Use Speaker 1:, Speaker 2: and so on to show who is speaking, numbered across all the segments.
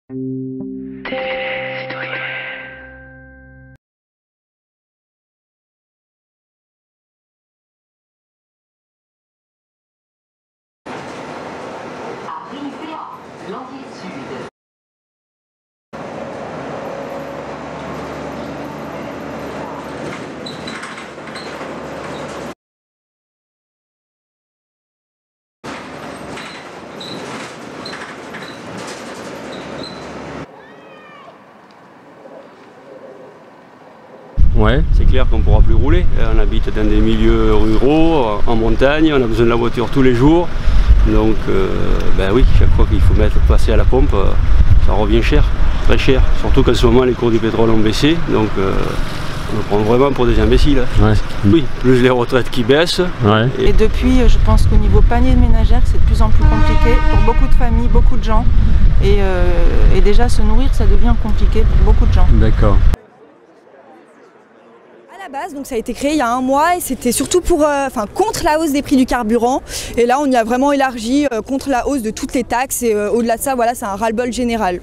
Speaker 1: Ouais. C'est clair qu'on ne pourra plus rouler. On habite dans des milieux ruraux, en montagne, on a besoin de la voiture tous les jours. Donc ben oui, chaque fois qu'il faut passer à la pompe, ça revient cher, très cher. Surtout qu'en ce moment les cours du pétrole ont baissé, donc on nous prend vraiment pour des imbéciles. Ouais. Oui, plus les retraites qui baissent. Ouais.
Speaker 2: Et depuis, je pense qu'au niveau panier ménagère, c'est de plus en plus compliqué pour beaucoup de familles, beaucoup de gens. Et déjà se nourrir, ça devient compliqué pour beaucoup de gens.
Speaker 1: D'accord.
Speaker 3: Base, donc ça a été créé il y a un mois et c'était surtout pour, contre la hausse des prix du carburant, et là on y a vraiment élargi contre la hausse de toutes les taxes, et au-delà de ça, voilà, c'est un ras-le-bol général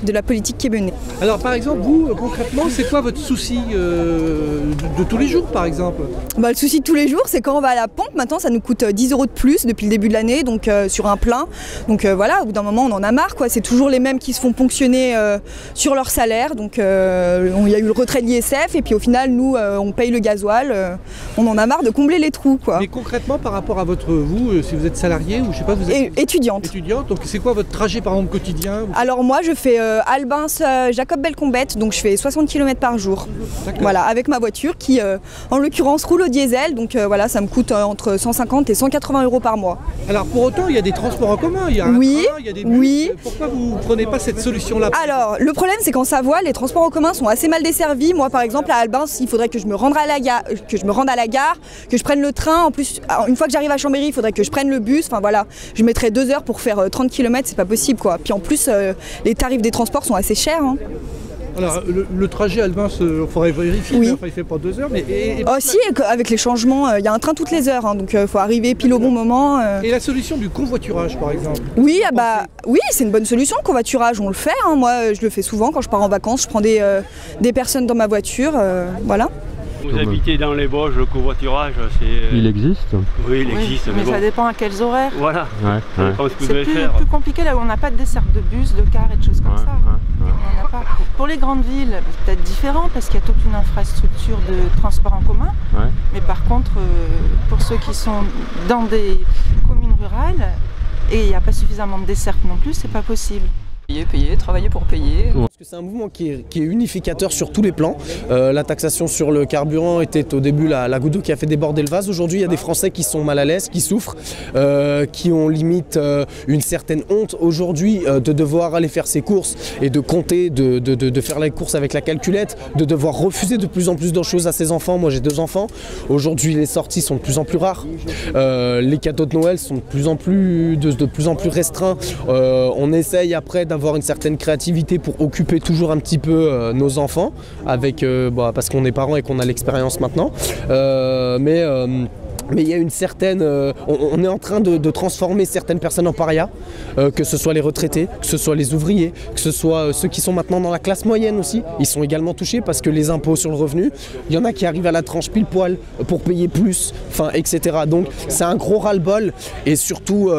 Speaker 3: de la politique qui est menée.
Speaker 4: Alors par exemple, vous concrètement, c'est quoi votre souci de tous les jours par exemple?
Speaker 3: Le souci de tous les jours, c'est quand on va à la pompe, maintenant ça nous coûte 10 € de plus depuis le début de l'année, donc sur un plein, donc voilà, au bout d'un moment on en a marre, quoi. C'est toujours les mêmes qui se font ponctionner sur leur salaire, donc il y a eu le retrait de l'ISF et puis au final nous on paye le gasoil, on en a marre de combler les trous, quoi.
Speaker 4: Mais concrètement par rapport à vous, si vous êtes salarié ou je sais pas, vous êtes
Speaker 3: étudiante.
Speaker 4: Étudiante, donc c'est quoi votre trajet par exemple quotidien?
Speaker 3: Alors moi je fais Albins, Jacob Belcombette, donc je fais 60 km par jour. Voilà, avec ma voiture qui en l'occurrence roule au diesel, donc voilà, ça me coûte entre 150 et 180 € par mois.
Speaker 4: Alors pour autant il y a des transports en commun, il y a un train, il y a des bus.
Speaker 3: Oui.
Speaker 4: Pourquoi vous ne prenez pas cette solution-là?
Speaker 3: Alors le problème c'est qu'en Savoie les transports en commun sont assez mal desservis. Moi par exemple à Albins il faudrait que je me rende à la gare, que je prenne le train. En plus une fois que j'arrive à Chambéry il faudrait que je prenne le bus, enfin voilà, je mettrais 2 heures pour faire 30 km, c'est pas possible, quoi. Puis en plus les tarifs des transports sont assez chers, hein.
Speaker 4: Alors le trajet Albins, il faudrait vérifier, oui. Enfin, il fait pas 2 heures, mais...
Speaker 3: Si, avec les changements, il y a un train toutes les heures, hein, donc il faut arriver pile au bon moment.
Speaker 4: Et la solution du convoiturage par exemple?
Speaker 3: Oui, oui, c'est une bonne solution, le convoiturage, on le fait, hein. Moi je le fais souvent quand je pars en vacances, je prends des personnes dans ma voiture, voilà.
Speaker 1: Vous habitez dans les Bauges, le covoiturage, c'est...
Speaker 5: Il existe?
Speaker 1: Oui, il existe.
Speaker 2: Mais ça dépend à quels horaires.
Speaker 1: Voilà.
Speaker 2: C'est plus compliqué là où on n'a pas de desserte de bus, de cars et de choses comme ça. On en a pas. Pour les grandes villes, peut-être différent parce qu'il y a toute une infrastructure de transport en commun. Mais par contre, pour ceux qui sont dans des communes rurales et il n'y a pas suffisamment de desserte non plus, c'est pas possible.
Speaker 6: Payer, travailler pour payer.
Speaker 7: Parce que c'est un mouvement qui est unificateur sur tous les plans. La taxation sur le carburant était au début la goutte d'eau qui a fait déborder le vase. Aujourd'hui, il y a des Français qui sont mal à l'aise, qui souffrent, qui ont limite une certaine honte aujourd'hui de devoir aller faire ses courses et de compter, de faire les courses avec la calculette, de devoir refuser de plus en plus de choses à ses enfants. Moi, j'ai 2 enfants. Aujourd'hui, les sorties sont de plus en plus rares. Les cadeaux de Noël sont de plus en plus restreints. On essaye après d'avoir une certaine créativité pour occuper toujours un petit peu nos enfants avec, parce qu'on est parents et qu'on a l'expérience maintenant, mais il y a une certaine... on est en train de transformer certaines personnes en parias, que ce soit les retraités, que ce soit les ouvriers, que ce soit ceux qui sont maintenant dans la classe moyenne aussi. Ils sont également touchés parce que les impôts sur le revenu, il y en a qui arrivent à la tranche pile poil pour payer plus, etc. Donc c'est un gros ras-le-bol et surtout...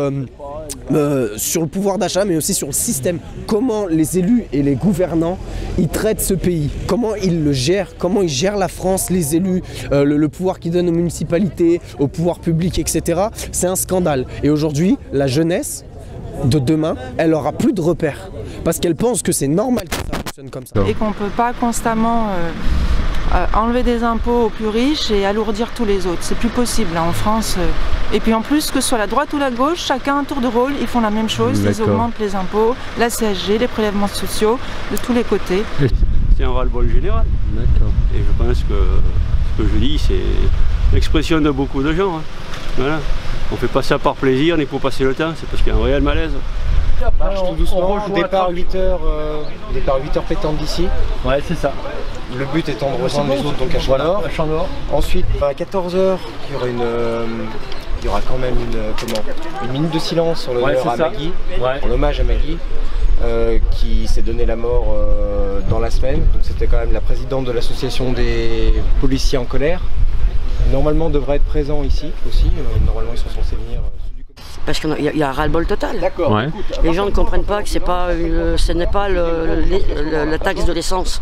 Speaker 7: sur le pouvoir d'achat, mais aussi sur le système. Comment les élus et les gouvernants ils traitent ce pays, comment ils le gèrent, comment ils gèrent la France, les élus, le pouvoir qu'ils donnent aux municipalités, au pouvoir public, etc. C'est un scandale. Et aujourd'hui, la jeunesse de demain, elle aura plus de repères parce qu'elle pense que c'est normal que ça fonctionne comme ça.
Speaker 2: Et qu'on ne peut pas constamment enlever des impôts aux plus riches et alourdir tous les autres. C'est plus possible là, en France. Et puis en plus, que ce soit la droite ou la gauche, chacun un tour de rôle, ils font la même chose, ils augmentent les impôts, la CSG, les prélèvements sociaux, de tous les côtés.
Speaker 1: C'est un ras-le-bol général. Et je pense que ce que je dis, c'est l'expression de beaucoup de gens. Voilà. On fait pas ça par plaisir, ni pour passer le temps, c'est parce qu'il y a un réel malaise.
Speaker 8: Marche tout doucement, départ 8h, départ 8h pétante d'ici. Ouais, c'est ça. Le but étant de rejoindre les autres donc à Champ-Nord. Ensuite, à 14h, il y aura quand même une minute de silence sur l'honneur à Maggie, en hommage à Maggie. qui s'est donné la mort dans la semaine. Donc c'était quand même la présidente de l'association des policiers en colère. Normalement devrait être présent ici aussi, normalement ils sont censés venir.
Speaker 5: Parce qu'il y a un ras-le-bol total.
Speaker 8: D'accord.
Speaker 1: Ouais.
Speaker 5: Les gens ne comprennent pas que ce n'est pas la taxe de l'essence.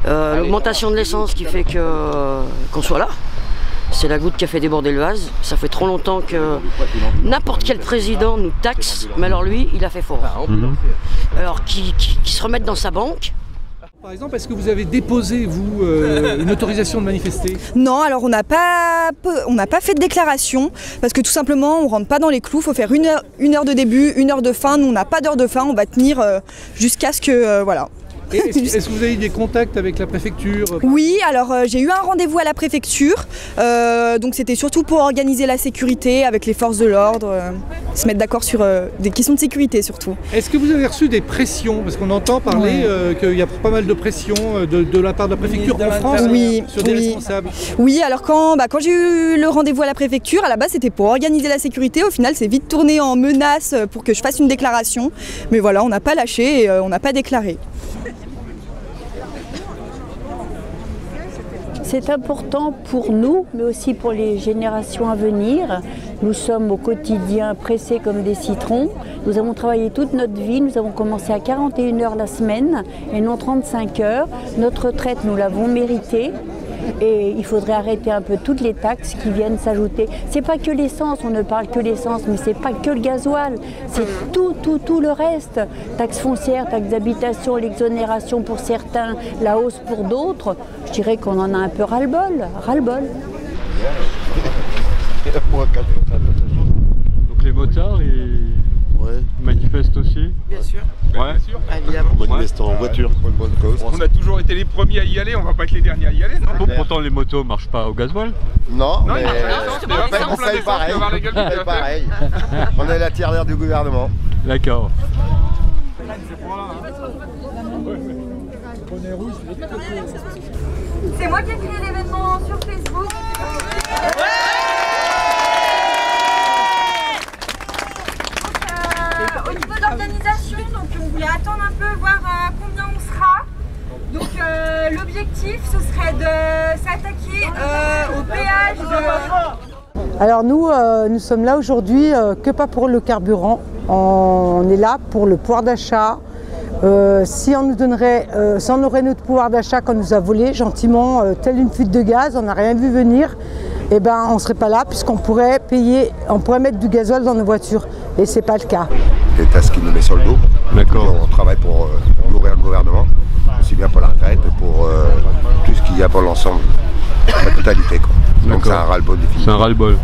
Speaker 5: L'augmentation de l'essence qui fait qu'on soit là. C'est la goutte qui a fait déborder le vase. Ça fait trop longtemps que n'importe quel président nous taxe, mais alors lui, il a fait fort. Alors qu'il se remette dans sa banque.
Speaker 4: Par exemple, est-ce que vous avez déposé, vous, une autorisation de manifester?
Speaker 3: Non, alors on n'a pas fait de déclaration, parce que tout simplement, on ne rentre pas dans les clous, il faut faire une heure de début, 1 heure de fin. Nous, on n'a pas d'heure de fin, on va tenir jusqu'à ce que, voilà.
Speaker 4: Est-ce que vous avez eu des contacts avec la préfecture?
Speaker 3: Oui, alors j'ai eu un rendez-vous à la préfecture, donc c'était surtout pour organiser la sécurité avec les forces de l'ordre, se mettre d'accord sur des questions de sécurité surtout.
Speaker 4: Est-ce que vous avez reçu des pressions? Parce qu'on entend parler qu'il y a pas mal de pressions de la part de la préfecture en France sur des responsables.
Speaker 3: Oui, alors quand j'ai eu le rendez-vous à la préfecture, à la base c'était pour organiser la sécurité, au final c'est vite tourné en menace pour que je fasse une déclaration, mais voilà, on n'a pas lâché et on n'a pas déclaré.
Speaker 9: C'est important pour nous, mais aussi pour les générations à venir. Nous sommes au quotidien pressés comme des citrons. Nous avons travaillé toute notre vie. Nous avons commencé à 41 heures la semaine et non 35 heures. Notre retraite, nous l'avons méritée. Et il faudrait arrêter un peu toutes les taxes qui viennent s'ajouter. C'est pas que l'essence, on ne parle que l'essence, mais c'est pas que le gasoil, c'est tout le reste. Taxes foncières, taxes d'habitation, l'exonération pour certains, la hausse pour d'autres. Je dirais qu'on en a un peu ras-le-bol, ras-le-bol.
Speaker 1: Donc les motards, ils manifestent aussi?
Speaker 6: Bien sûr.
Speaker 1: Ouais.
Speaker 6: Bien sûr. Évidemment.
Speaker 10: On manifeste en voiture pour une bonne cause.
Speaker 11: On a toujours été les premiers à y aller, on va pas être les derniers à y aller, non?
Speaker 1: Pourtant les motos marchent pas au gasoil?
Speaker 10: Non, mais on fait pareil. On est la tirelire du gouvernement.
Speaker 1: D'accord.
Speaker 12: C'est moi qui ai créé l'événement sur Facebook. Au niveau de l'organisation, donc on voulait attendre un peu, voir combien on sera. Donc l'objectif, ce serait de s'attaquer au péage de...
Speaker 13: Alors nous sommes là aujourd'hui que pas pour le carburant. On est là pour le pouvoir d'achat. Si on nous donnerait, si on aurait notre pouvoir d'achat qu'on nous a volé gentiment, telle une fuite de gaz, on n'a rien vu venir, eh ben on ne serait pas là puisqu'on pourrait payer, on pourrait mettre du gasoil dans nos voitures. Et c'est pas le cas.
Speaker 10: L'État ce qui nous met sur le dos.
Speaker 1: D'accord.
Speaker 10: On travaille pour nourrir le gouvernement, aussi bien pour la retraite que pour tout ce qu'il y a pour l'ensemble, la totalité, quoi. Donc c'est un ras-le-bol définitif.
Speaker 1: C'est un ras-le-bol.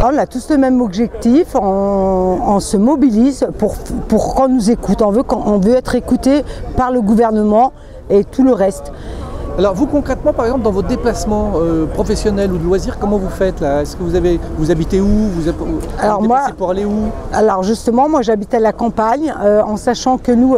Speaker 13: On a tous le même objectif, on se mobilise pour qu'on nous écoute. On veut être écouté par le gouvernement et tout le reste.
Speaker 4: Alors vous concrètement, par exemple, dans vos déplacements professionnels ou de loisirs, comment vous faites là? Est-ce que vous habitez où? Vous déplacez pour aller où? Alors justement, moi j'habite à la campagne, en sachant que nous,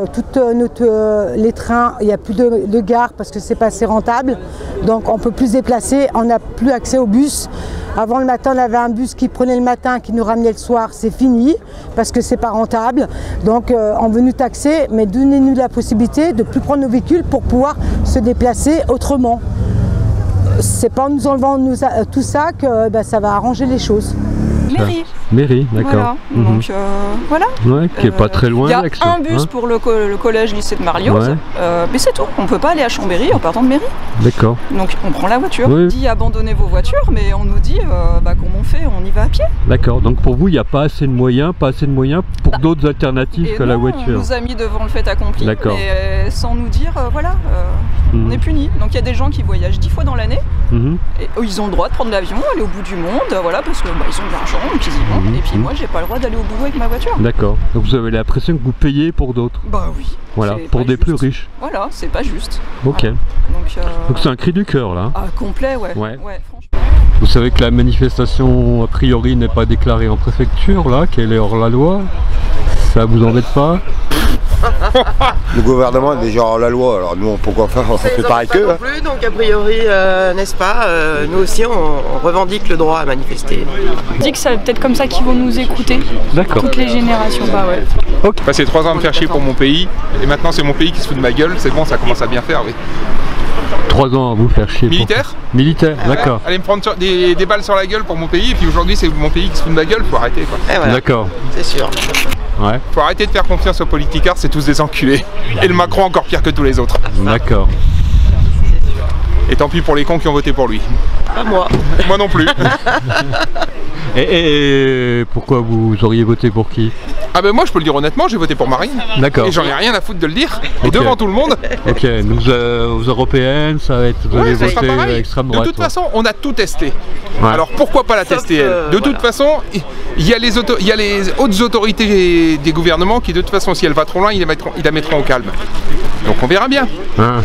Speaker 4: les trains, il n'y a plus de gare parce que c'est pas assez rentable. Donc on ne peut plus se déplacer, on n'a plus accès au bus. Avant le matin, on avait un bus qui prenait le matin, qui nous ramenait le soir, c'est fini parce que c'est pas rentable. Donc on veut nous taxer, mais donnez-nous la possibilité de ne plus prendre nos véhicules pour pouvoir se déplacer autrement. C'est pas en nous enlevant tout ça que ça va arranger les choses.
Speaker 6: Mairie.
Speaker 1: Mairie, d'accord.
Speaker 6: Voilà. Donc voilà.
Speaker 1: Ouais, qui est pas très loin.
Speaker 6: Il y a un bus pour le collège-lycée de Marlioz, mais c'est tout. On peut pas aller à Chambéry en partant de Mairie.
Speaker 1: D'accord.
Speaker 6: Donc on prend la voiture.
Speaker 1: Oui.
Speaker 6: On dit abandonnez vos voitures, mais on nous dit comment on fait, on y va à pied.
Speaker 1: D'accord. Donc pour vous, il n'y a pas assez de moyens, pour d'autres alternatives que la voiture.
Speaker 6: On nous a mis devant le fait accompli, mais sans nous dire on est punis. Donc il y a des gens qui voyagent 10 fois dans l'année et ils ont le droit de prendre l'avion, aller au bout du monde, voilà, parce que ils ont de l'argent, donc ils y vont. Et puis moi, j'ai pas le droit d'aller au boulot avec ma voiture.
Speaker 1: D'accord. Donc vous avez l'impression que vous payez pour d'autres.
Speaker 6: Bah oui.
Speaker 1: Voilà, pour des plus riches.
Speaker 6: Voilà, c'est pas juste.
Speaker 1: Ok.
Speaker 6: Voilà.
Speaker 1: Donc c'est un cri du cœur là.
Speaker 6: Ah, complet, ouais.
Speaker 1: Franchement. Vous savez que la manifestation a priori n'est pas déclarée en préfecture là, qu'elle est hors la loi. Ça vous embête pas?
Speaker 10: Le gouvernement est déjà hors la loi, alors nous pourquoi faire, on fait pareil qu'eux.
Speaker 14: Non plus, donc a priori, n'est-ce pas, nous aussi on revendique le droit à manifester.
Speaker 15: On dit que c'est peut-être comme ça qu'ils vont nous écouter.
Speaker 1: D'accord.
Speaker 15: Toutes les générations, bah ouais.
Speaker 11: Okay. J'ai passé 3 ans à me faire chier pour mon pays, et maintenant c'est mon pays qui se fout de ma gueule, c'est bon, ça commence à bien faire, oui.
Speaker 15: 3 ans à vous faire chier.
Speaker 11: Militaire.
Speaker 15: Militaire, d'accord.
Speaker 11: Aller me prendre des balles sur la gueule pour mon pays, et puis aujourd'hui c'est mon pays qui se fout de ma gueule, faut arrêter quoi.
Speaker 14: Voilà.
Speaker 15: D'accord.
Speaker 14: C'est sûr.
Speaker 15: Ouais.
Speaker 11: Faut arrêter de faire confiance aux politicards, c'est tous des enculés. Et le Macron encore pire que tous les autres.
Speaker 15: D'accord.
Speaker 11: Et tant pis pour les cons qui ont voté pour lui.
Speaker 14: Pas moi.
Speaker 11: Moi non plus.
Speaker 15: Et pourquoi vous auriez voté pour qui?
Speaker 11: Ah ben moi je peux le dire honnêtement, j'ai voté pour Marine.
Speaker 15: D'accord.
Speaker 11: Et j'en ai rien à foutre de le dire, et devant tout le monde.
Speaker 15: Ok, nous aux européennes, ça va être vous allez voter extrême droite.
Speaker 11: De toute façon, on a tout testé. Ouais. Alors pourquoi pas la tester elle? De toute façon, il y a les hautes autorités des gouvernements qui de toute façon, si elle va trop loin, ils la mettront au calme. Donc on verra bien.
Speaker 15: Hein.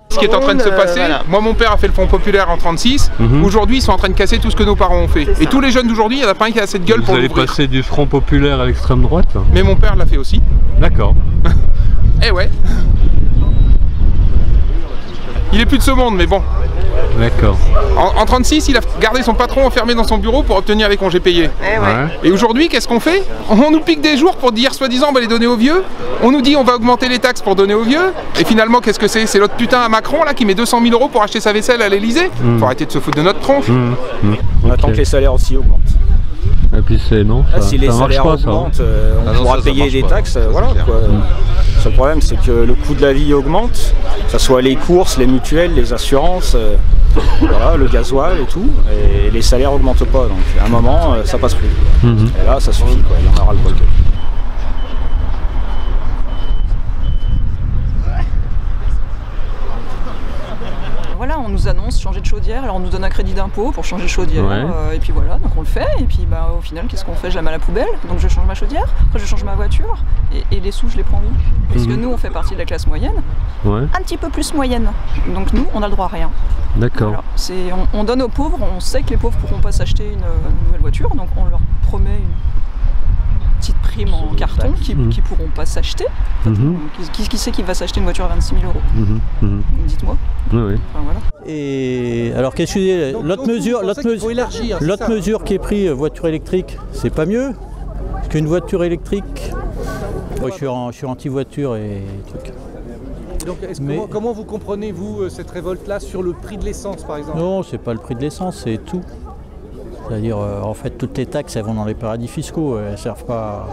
Speaker 11: Ce qui est en train de se passer, moi mon père a fait le Front Populaire en 36, aujourd'hui ils sont en train de casser tout ce que nos parents ont fait. Et tous les jeunes d'aujourd'hui, il n'y en a pas un qui a assez de gueule pour l'ouvrir.
Speaker 15: Vous allez passer du Front Populaire à l'extrême droite?
Speaker 11: Mais mon père l'a fait aussi.
Speaker 15: D'accord.
Speaker 11: Eh ouais. Il est plus de ce monde, mais bon.
Speaker 15: D'accord.
Speaker 11: En 36, il a gardé son patron enfermé dans son bureau pour obtenir les congés payés.
Speaker 14: Eh ouais.
Speaker 11: Et aujourd'hui, qu'est-ce qu'on fait? On nous pique des jours pour dire soi-disant on va les donner aux vieux. On nous dit on va augmenter les taxes pour donner aux vieux. Et finalement, qu'est-ce que c'est? C'est l'autre putain à Macron là qui met 200 000 € pour acheter sa vaisselle à l'Elysée. Faut arrêter de se foutre de notre tronche.
Speaker 16: On attend que les salaires aussi augmentent.
Speaker 15: Et puis c'est non.
Speaker 16: Si les salaires augmentent, on pourra payer des taxes. Voilà quoi. Le seul problème, c'est que le coût de la vie augmente, que ce soit les courses, les mutuelles, les assurances, voilà, le gasoil et tout, et les salaires augmentent pas. Donc à un moment, ça passe plus. Et là, ça suffit, quoi. Il y en aura le bol.
Speaker 6: Voilà, on nous annonce changer de chaudière, alors on nous donne un crédit d'impôt pour changer de chaudière, et puis voilà, donc on le fait, et puis bah, au final, qu'est-ce qu'on fait? Je la mets à la poubelle, donc je change ma chaudière, après je change ma voiture, et les sous, je les prends où? Parce que nous, on fait partie de la classe moyenne, un petit peu plus moyenne, donc nous, on a le droit à rien.
Speaker 15: D'accord.
Speaker 6: Voilà. On donne aux pauvres, on sait que les pauvres ne pourront pas s'acheter une nouvelle voiture, donc on leur promet une petite prime en carton qui pourront pas s'acheter. Qui sait qui va s'acheter une voiture à 26 000 €? Dites-moi.
Speaker 15: Oui.
Speaker 6: Enfin, voilà.
Speaker 17: Et alors qu'est-ce que je dis? L'autre mesure qui est prise, voiture électrique, c'est pas mieux? Parce qu'une voiture électrique, moi je suis anti-voiture et truc.
Speaker 4: Donc comment vous comprenez vous cette révolte-là sur le prix de l'essence par exemple?
Speaker 17: Non, c'est pas le prix de l'essence, c'est tout. C'est-à-dire, en fait, toutes les taxes, elles vont dans les paradis fiscaux, elles servent pas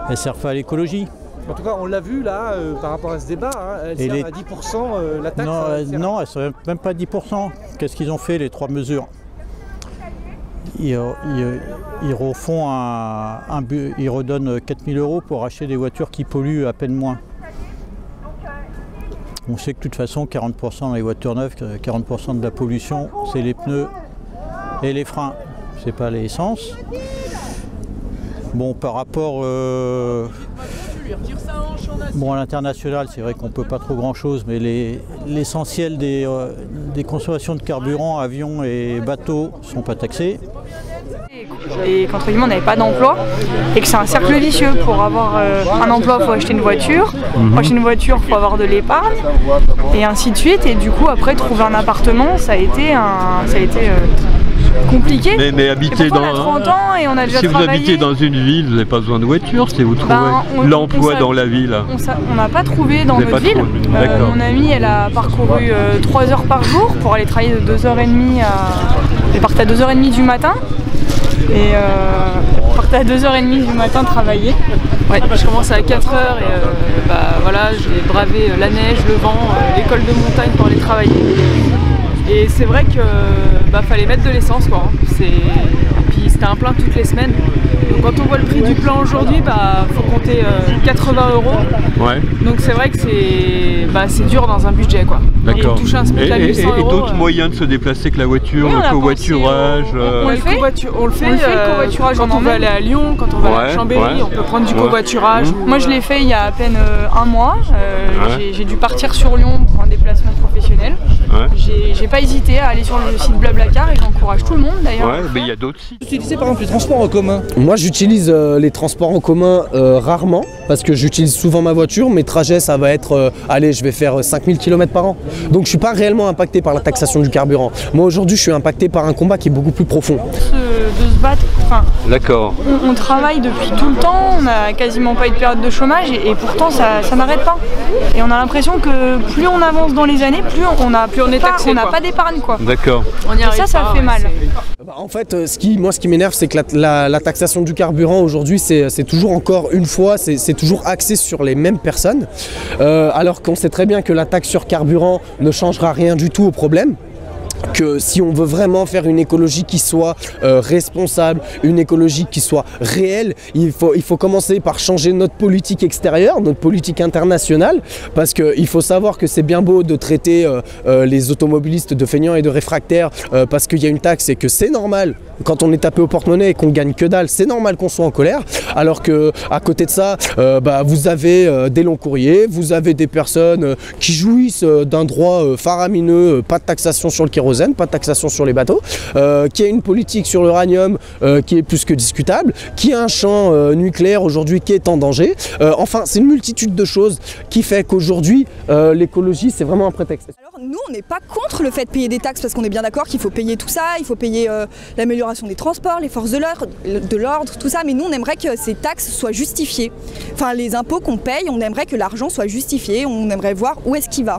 Speaker 17: à l'écologie.
Speaker 4: En tout cas, on l'a vu là, par rapport à ce débat, elles servent à 10% la taxe.
Speaker 17: Non, elles ne servent même pas à 10%. Qu'est-ce qu'ils ont fait, les 3 mesures? Ils refont ils redonnent 4 000 € pour acheter des voitures qui polluent à peine moins. On sait que de toute façon, 40% dans les voitures neuves, 40% de la pollution, c'est les pneus et les freins. C'est pas l'essence. Bon, par rapport à l'international, c'est vrai qu'on peut pas trop grand chose, mais l'essentiel des consommations de carburant, avions et bateaux sont pas taxés.
Speaker 18: Et qu'entre guillemets on n'avait pas d'emploi et que c'est un cercle vicieux. Pour avoir un emploi, il faut acheter une voiture. Pour acheter une voiture, il faut avoir de l'épargne et ainsi de suite. Et du coup, après, trouver un appartement, ça a été compliqué.
Speaker 15: Mais habiter
Speaker 18: on a 30 ans et on a déjà
Speaker 15: si
Speaker 18: travaillé.
Speaker 15: Vous habitez dans une ville, vous n'avez pas besoin de voiture, si vous trouvez l'emploi dans la ville.
Speaker 18: On n'a pas trouvé dans notre ville. Mon amie, elle a parcouru 3 heures par jour pour aller travailler de 2h30 Elle partait à 2h30 du matin. Et partait à 2h30 du matin travailler. Ouais, je commençais à 4h et voilà, j'ai bravé la neige, le vent, l'école de montagne pour aller travailler. Et c'est vrai que fallait mettre de l'essence quoi. Et puis c'était un plein toutes les semaines. Donc quand on voit le prix du plein aujourd'hui, faut compter 80 €.
Speaker 15: Ouais.
Speaker 18: Donc c'est vrai que c'est dur dans un budget quoi.
Speaker 15: D'accord.
Speaker 18: Toucher un SMIC à 800 €.
Speaker 15: Et d'autres moyens de se déplacer que la voiture, le covoiturage.
Speaker 18: On le fait. Le covoiturage quand on veut aller à Lyon, quand on va aller à Chambéry, on peut prendre du covoiturage. Moi je l'ai fait il y a à peine un mois. J'ai dû partir sur Lyon pour un déplacement professionnel. j'ai pas hésité à aller sur le site Blablacar et j'encourage tout le monde d'ailleurs.
Speaker 15: Ouais, mais il y a d'autres sites.
Speaker 4: Vous utilisez par exemple les transports en commun?
Speaker 7: Moi j'utilise les transports en commun rarement parce que j'utilise souvent ma voiture. Mes trajets ça va être, allez je vais faire 5000 km par an. Donc je suis pas réellement impacté par la taxation du carburant. Moi aujourd'hui je suis impacté par un combat qui est beaucoup plus profond.
Speaker 18: De se battre, enfin,
Speaker 15: d'accord.
Speaker 18: On travaille depuis tout le temps, on n'a quasiment pas eu de période de chômage et pourtant ça n'arrête pas. Et on a l'impression que plus on avance dans les années, plus on n'a pas d'épargne quoi.
Speaker 15: D'accord.
Speaker 18: Et ça fait mal.
Speaker 7: En fait, moi ce qui m'énerve c'est que la taxation du carburant aujourd'hui c'est toujours encore une fois, c'est toujours axé sur les mêmes personnes. Alors qu'on sait très bien que la taxe sur carburant ne changera rien du tout au problème. Que si on veut vraiment faire une écologie qui soit responsable, une écologie qui soit réelle, il faut commencer par changer notre politique extérieure, notre politique internationale, parce qu'il faut savoir que c'est bien beau de traiter les automobilistes de feignants et de réfractaires parce qu'il y a une taxe et que c'est normal, quand on est tapé au porte-monnaie et qu'on gagne que dalle, c'est normal qu'on soit en colère, alors que à côté de ça, vous avez des longs courriers, vous avez des personnes qui jouissent d'un droit faramineux, pas de taxation sur le kérosène, pas de taxation sur les bateaux, qui a une politique sur l'uranium qui est plus que discutable, qui a un champ nucléaire aujourd'hui qui est en danger. Enfin, c'est une multitude de choses qui fait qu'aujourd'hui, l'écologie, c'est vraiment un prétexte.
Speaker 3: Alors nous, on n'est pas contre le fait de payer des taxes parce qu'on est bien d'accord qu'il faut payer tout ça, il faut payer l'amélioration des transports, les forces de l'ordre, tout ça, mais nous, on aimerait que ces taxes soient justifiées. Enfin, les impôts qu'on paye, on aimerait que l'argent soit justifié, on aimerait voir où est-ce qu'il va.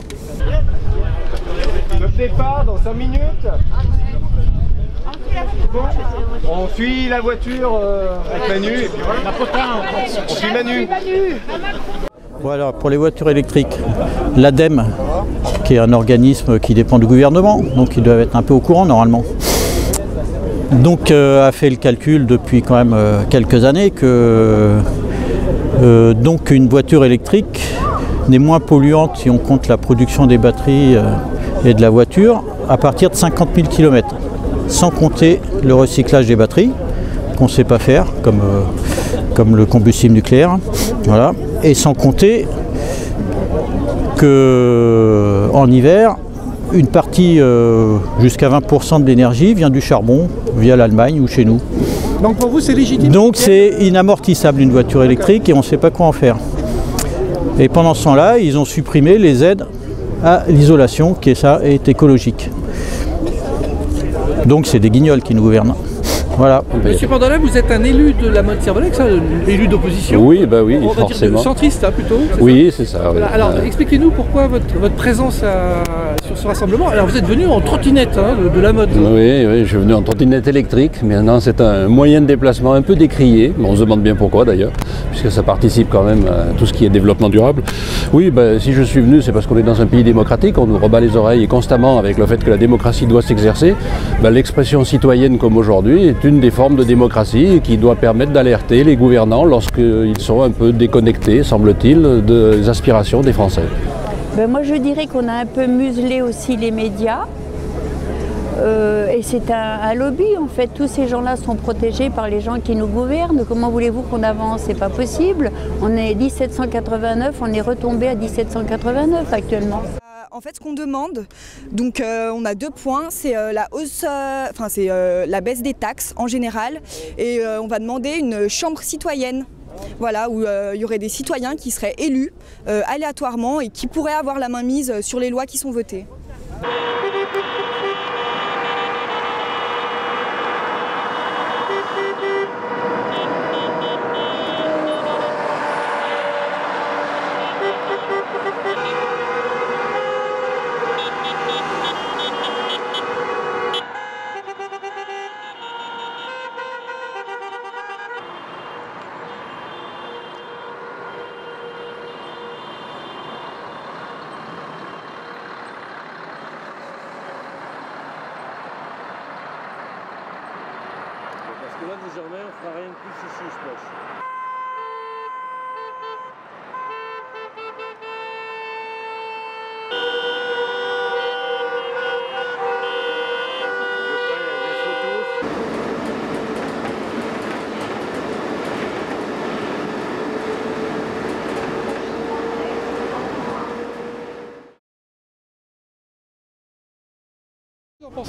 Speaker 8: Le départ dans 5 minutes. On suit la voiture avec Manu et puis voilà. On suit Manu.
Speaker 17: Voilà, pour les voitures électriques, l'ADEME, qui est un organisme qui dépend du gouvernement, donc ils doivent être un peu au courant normalement. Donc a fait le calcul depuis quand même quelques années que donc une voiture électrique n'est moins polluante si on compte la production des batteries et de la voiture à partir de 50 000 km, sans compter le recyclage des batteries qu'on ne sait pas faire, comme le combustible nucléaire, voilà. Et sans compter qu'en hiver, une partie jusqu'à 20% de l'énergie vient du charbon via l'Allemagne ou chez nous.
Speaker 4: Donc pour vous c'est légitime?
Speaker 17: Donc c'est inamortissable une voiture électrique et on ne sait pas quoi en faire. Et pendant ce temps-là, ils ont supprimé les aides à l'isolation qui est écologique. Donc c'est des guignols qui nous gouvernent. Voilà.
Speaker 4: Monsieur Pandala, vous êtes un élu de la Motte-Servolex, élu d'opposition.
Speaker 15: Oui, bah oui,
Speaker 4: on va
Speaker 15: forcément.
Speaker 4: Dire centriste plutôt.
Speaker 15: Oui, c'est ça.
Speaker 4: Voilà. Alors expliquez-nous pourquoi votre présence sur ce rassemblement. Alors vous êtes venu en trottinette de la mode.
Speaker 15: Oui, je suis venu en trottinette électrique. Maintenant c'est un moyen de déplacement un peu décrié. On se demande bien pourquoi d'ailleurs, puisque ça participe quand même à tout ce qui est développement durable. Oui, si je suis venu, c'est parce qu'on est dans un pays démocratique. On nous rebat les oreilles constamment avec le fait que la démocratie doit s'exercer. L'expression citoyenne comme aujourd'hui est une des formes de démocratie qui doit permettre d'alerter les gouvernants lorsqu'ils sont un peu déconnectés, semble-t-il, des aspirations des Français.
Speaker 9: Moi je dirais qu'on a un peu muselé aussi les médias. Et c'est un lobby en fait, tous ces gens-là sont protégés par les gens qui nous gouvernent. Comment voulez-vous qu'on avance? C'est pas possible. On est 1789, on est retombé à 1789 actuellement.
Speaker 3: En fait, ce qu'on demande, donc on a 2 points, c'est la hausse, la baisse des taxes en général, et on va demander une chambre citoyenne. Voilà, où il y aurait des citoyens qui seraient élus aléatoirement et qui pourraient avoir la main mise sur les lois qui sont votées.
Speaker 1: Parce que là, désormais, on fera rien de plus ici, je pense.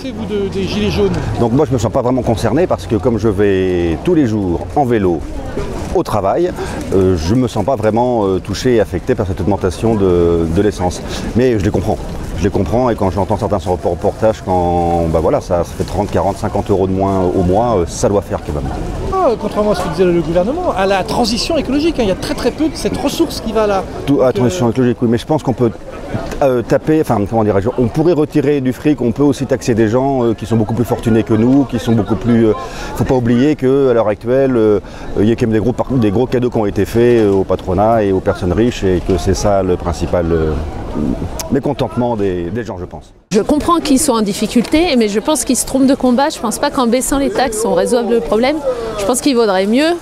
Speaker 4: pensez, vous, des gilets jaunes?
Speaker 19: Donc moi, je ne me sens pas vraiment concerné parce que comme je vais tous les jours en vélo au travail, je ne me sens pas vraiment touché et affecté par cette augmentation de l'essence. Mais je les comprends. Je les comprends et quand j'entends certains reportages, quand voilà, ça fait 30, 40, 50 euros de moins au mois, ça doit faire quand même.
Speaker 4: Contrairement à ce que disait le gouvernement, à la transition écologique, il y a très peu de cette ressource qui va là.
Speaker 19: À la transition écologique, oui, mais je pense qu'on peut on pourrait retirer du fric, on peut aussi taxer des gens qui sont beaucoup plus fortunés que nous, qui sont beaucoup plus... faut pas oublier qu'à l'heure actuelle, il y a quand même des gros cadeaux qui ont été faits au patronat et aux personnes riches et que c'est ça le principal mécontentement des gens, je pense.
Speaker 20: Je comprends qu'ils sont en difficulté, mais je pense qu'ils se trompent de combat. Je ne pense pas qu'en baissant les taxes, on résolve le problème. Je pense qu'il vaudrait mieux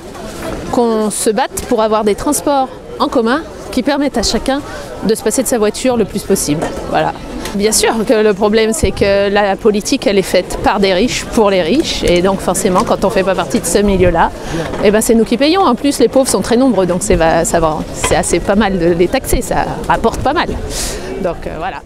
Speaker 20: qu'on se batte pour avoir des transports en commun qui permettent à chacun de se passer de sa voiture le plus possible. Voilà. Bien sûr que le problème, c'est que la politique, elle est faite par des riches, pour les riches, et donc forcément, quand on ne fait pas partie de ce milieu-là, eh ben, c'est nous qui payons. En plus, les pauvres sont très nombreux, donc c'est assez pas mal de les taxer, ça rapporte pas mal. Donc voilà.